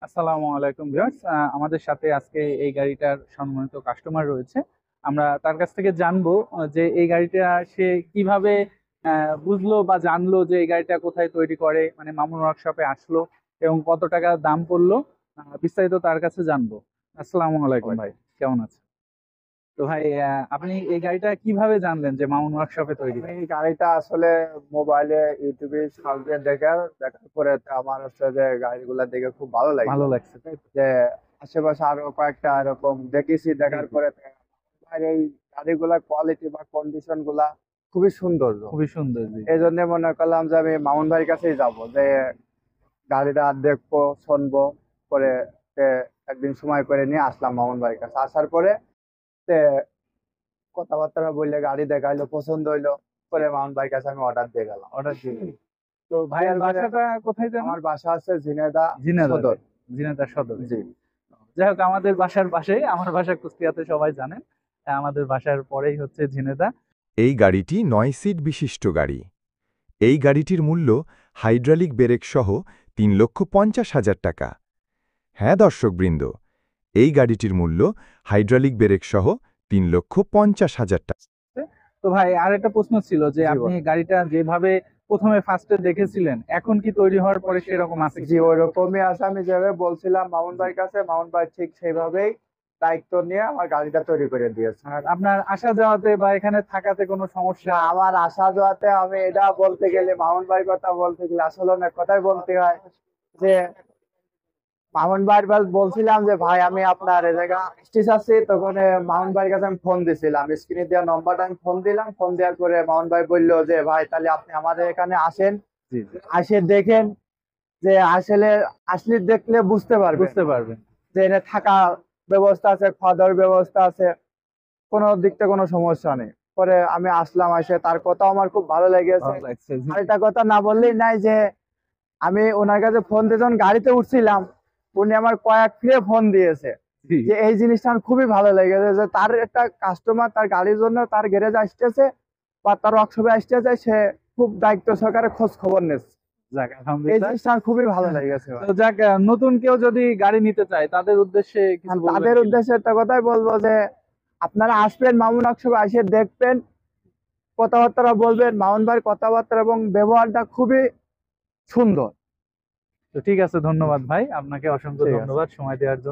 আসসালামু আলাইকুম ভিউয়ার্স, আমাদের সাথে আজকে এই গাড়িটার সম্মানিত কাস্টমার রয়েছে। আমরা তার কাছ থেকে জানবো যে এই গাড়িটা সে কিভাবে বুঝলো বা জানলো যে এই গাড়িটা কোথায় তৈরি করে, মানে মামুন ওয়ার্কশপে আসলো এবং কত টাকা দাম পড়লো। বিস্তারিত তার কাছে জানবো। আসসালামু আলাইকুম ভাই, কেমন আছেন? তো ভাই, আপনি এই গাড়িটা কিভাবে জানলেন যে মামুন ওয়ার্কশপে তৈরি আমি হয়? এই গাড়িটা আসলে মোবাইলে ইউটিউবে সার্চ দিয়ে দেখার পরে তো আমার হচ্ছে যে গাড়িগুলা দেখে খুব ভালো ভালো লাগলো। লাগছে তাই তো? যে আশেপাশে আরো কয়েকটা এরকম দেখেছি, জি দেখার জি, পরে আর এই গাড়িগুলা কোয়ালিটি বা কন্ডিশন গুলা খুবই সুন্দর। খুবই সুন্দর। জি এই জন্য মনে করলাম যে আমি মামুন ভাইয়ের কাছেই যাব, যে গাড়িটা দেখবো শুনবো পরে। তে একদিন সময় করে নিয়ে আসলাম মামুন ভাইয়ের কাছে। আসার পরে তে কথাবার্তা বললে গাড়ি দেখাইলো, পছন্দ হইলো, পরে মামুন ভাইয়ের কাছে আমি অর্ডার দিয়ে গেলাম। অর্ডার দিয়ে। তো ভাইয়ের বাসাটা কোথায় যেন? আমার বাসা আছে ঝিনাইদহ ঝিনাইদহ, সদর। ঝিনাইদহ সদরে। জি। যাই হোক, আমাদের বাসার পাশেই, আমার বাসা কুষ্টিয়াতে, সবাই জানেন। আমাদের বাসার পরেই হচ্ছে ঝিনেদা। এই গাড়িটি ৯ সিট বিশিষ্ট গাড়ি। এই গাড়িটির মূল্য হাইড্রোলিক ব্রেক সহ ৩,৫০,০০০ টাকা। হ্যাঁ দর্শকবৃন্দ, এই গাড়িটির মূল্য হাইড্রোলিক ব্রেক সহ ৩,৫০,০০০ টাকা। তো ভাই, আর একটা প্রশ্ন ছিল যে জি আপনি গাড়িটা যেভাবে প্রথমে ফার্স্টে দেখেছিলেন, এখন কি তৈরি হওয়ার পরে সেরকম আছে জি, কিনা? ওইরকমই আছে। আমি যেভাবে বলছিলাম মামুন ভাইয়ের কাছে, মামুন ভাই ঠিক সেইভাবেই দায়িত্ব নিয়ে আমার গাড়িটা তৈরি করে দিয়েছে। আর আপনার আসা যাওয়াতে বা এখানে থাকাতে কোনো সমস্যা? না, আমার আসা যাওয়াতে আমি এটা বলতে গেলে, মামুন ভাইয়ের কথা বলতে গেলে আসলে অনেক কথাই বলতে হয়। যে মামুন ভাই বলছিলাম যে ভাই আমি আপনার এই জায়গা স্টেজ আছি, তখন মামুন ভাইয়ের কাছে আমি ফোন দিছিলাম, স্ক্রিনে দেওয়া নম্বরটা আমি ফোন দিলাম। ফোন দেওয়ার পরে মামুন ভাই বললো যে ভাই তাহলে আপনি আমাদের এখানে আসেন, জি জি, আসে দেখেন, যে আসলে আসলে দেখলে বুঝতে পারবেন বুঝতে পারবেন। যে এখানে থাকা ব্যবস্থা আছে, খাওয়া দাওয়ার ব্যবস্থা আছে, কোনো দিক থেকে কোনো সমস্যা নেই। পরে আমি আসলাম, আসে তার কথা আমার খুব ভালো লেগেছে। ভালো লাগছে। জি আরেকটা কথা না বললেই নাই, যে আমি ওনার কাছে ফোন দিয়ে যখন গাড়িতে উঠছিলাম, উনি আমার কয়েক ফিরে ফোন দিয়েছে। জি, যে এই জিনিসটা আমার খুবই ভালো লেগেছে, যে তার একটা কাস্টমার তার গাড়ির জন্য তার গ্যারেজ আসতেছে বা তার ওয়ার্কশপে আসতেছে, সে খুব দায়িত্ব সহকারে খোঁজ খবর নিচ্ছে। যাক এই আলহামদুলিল্লাহ। জিনিসটা আমার খুবই ভালো লেগেছে ভাই। তো যাক, নতুন কেউ যদি গাড়ি নিতে চায় তাদের উদ্দেশ্যে কিছু আর বলবেন তাদের কিনা? উদ্দেশ্যে একটা কথাই বলবো, যে আপনারা আসবেন মামুন ওয়ার্কশপে, এসে দেখবেন, কথাবার্তা বলবেন। মামুন ভাইয়ের কথাবার্তা এবং ব্যবহারটা খুবই সুন্দর। তো ঠিক আছে, ধন্যবাদ ভাই, আপনাকে অসংখ্য ঠিক আছে। ধন্যবাদ সময় দেওয়ার জন্য।